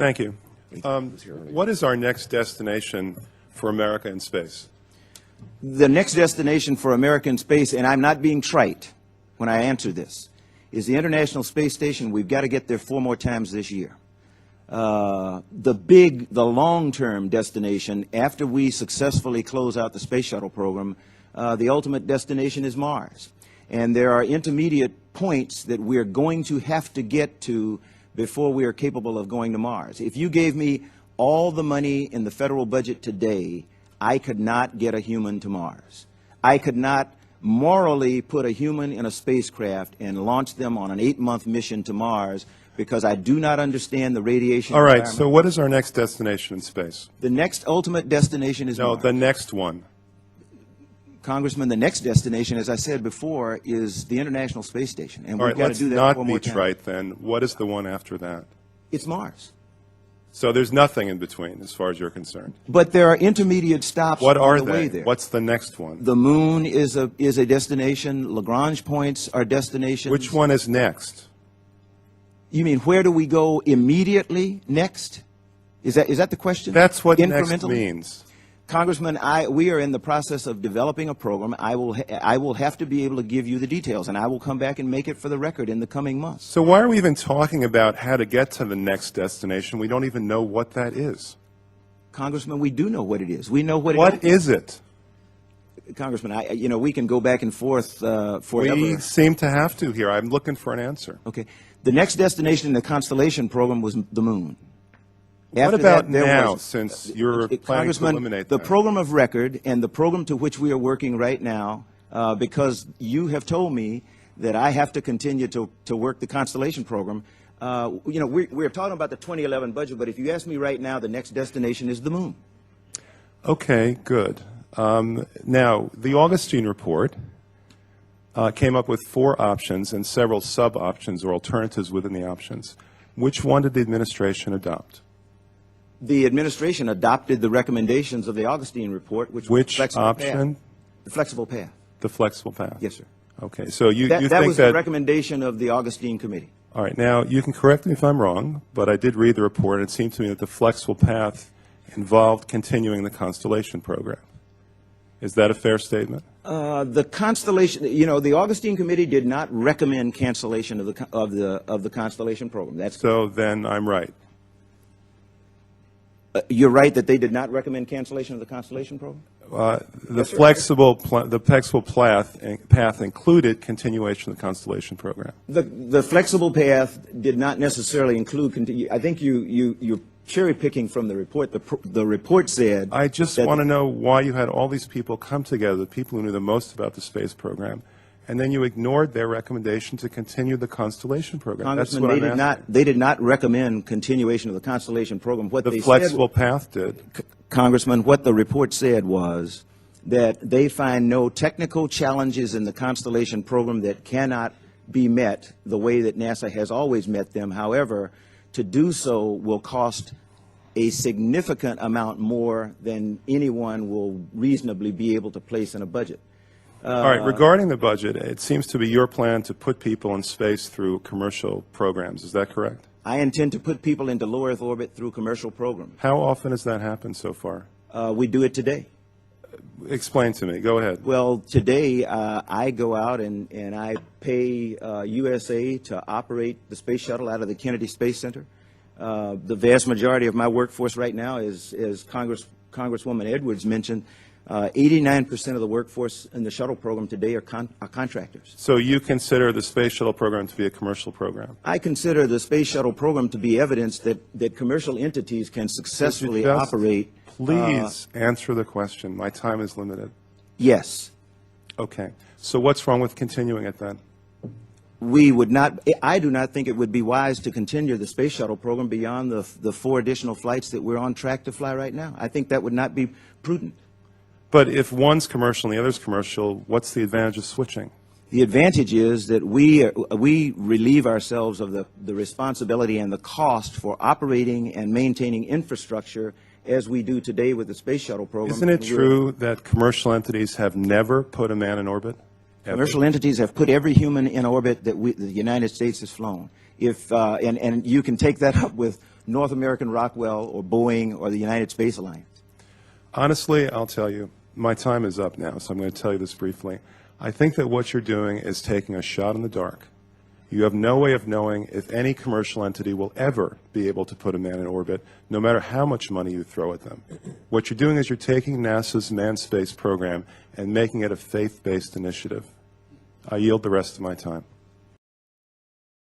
Thank you. What is our next destination for America in space? The next destination for America in space, and I'm not being trite when I answer this, is the International Space Station. We've got to get there 4 more times this year. The long-term destination, after we successfully close out the space shuttle program, the ultimate destination is Mars. And there are intermediate points that we're going to have to get to before we are capable of going to Mars. If you gave me all the money in the federal budget today, I could not get a human to Mars. I could not morally put a human in a spacecraft and launch them on an 8-month mission to Mars because I do not understand the radiation environment. All right, so what is our next destination in space? The next ultimate destination is Mars. No, the next one. Congressman, the next destination, as I said before, is the International Space Station. And we've got to do that 4 more times. Let's not be trite then. What is the one after that? It's Mars. So there's nothing in between as far as you're concerned. But there are intermediate stops What are on the way there. What's the next one? The moon is a destination. Lagrange points are destinations. Which one is next? You mean where do we go immediately next? Is that the question? That's what next means. Congressman, we are in the process of developing a program. I will have to be able to give you the details, and I will come back and make it for the record in the coming months. So why are we even talking about how to get to the next destination? We don't even know what that is. Congressman, we do know what it is. We know what it is. What is it? Congressman, we can go back and forth forever. We seem to have to here. I'm looking for an answer. Okay. The next destination in the Constellation program was the moon. What about now, since you're planning to eliminate the that? program of record and the program to which we are working right now, because you have told me that I have to continue to work the Constellation program. We're talking about the 2011 budget, but if you ask me right now, the next destination is the moon. Okay, good. Now, the Augustine report came up with 4 options and several sub-options or alternatives within the options. Which one did the administration adopt? The administration adopted the recommendations of the Augustine report, which was the flexible option? Path. The flexible path. The flexible path. Yes, sir. Okay, so you think that was the recommendation of the Augustine committee. All right, now you can correct me if I'm wrong, but I did read the report, and it seemed to me that the flexible path involved continuing the Constellation program. Is that a fair statement? The Constellation, the Augustine committee did not recommend cancellation of the Constellation program. So then I'm right. You're right that they did not recommend cancellation of the Constellation program? The flexible path included continuation of the Constellation program. The flexible path did not necessarily include. I think you're cherry picking from the report. The report said. I just want to know why you had all these people come together, the people who knew the most about the space program, and then you ignored their recommendation to continue the Constellation program. Congressman, that's what they did not recommend continuation of the Constellation program. What the they flexible path did. Congressman, what the report said was that they find no technical challenges in the Constellation program that cannot be met the way that NASA has always met them. However, to do so will cost a significant amount more than anyone will reasonably be able to place in a budget. All right, regarding the budget, it seems to be your plan to put people in space through commercial programs. Is that correct? I intend to put people into low Earth orbit through commercial programs. How often has that happened so far? We do it today. Explain to me. Go ahead. Well, today I go out and I pay USA to operate the space shuttle out of the Kennedy Space Center. The vast majority of my workforce right now is, as Congresswoman Edwards mentioned, 89% of the workforce in the shuttle program today are contractors. So you consider the space shuttle program to be a commercial program? I consider the space shuttle program to be evidence that commercial entities can successfully operate. Please answer the question. My time is limited. Yes. Okay. So what's wrong with continuing it then? We would not. I do not think it would be wise to continue the space shuttle program beyond the 4 additional flights that we're on track to fly right now. I think that would not be prudent. But if one's commercial and the other's commercial, what's the advantage of switching? The advantage is that we relieve ourselves of the responsibility and the cost for operating and maintaining infrastructure as we do today with the space shuttle program. Isn't it true that commercial entities have never put a man in orbit? Commercial entities have put every human in orbit that the United States has flown. and you can take that up with North American Rockwell or Boeing or the United Space Alliance. Honestly, I'll tell you, my time is up now, so I'm going to tell you this briefly. I think that what you're doing is taking a shot in the dark. You have no way of knowing if any commercial entity will ever be able to put a man in orbit, no matter how much money you throw at them. What you're doing is you're taking NASA's manned space program and making it a faith-based initiative. I yield the rest of my time.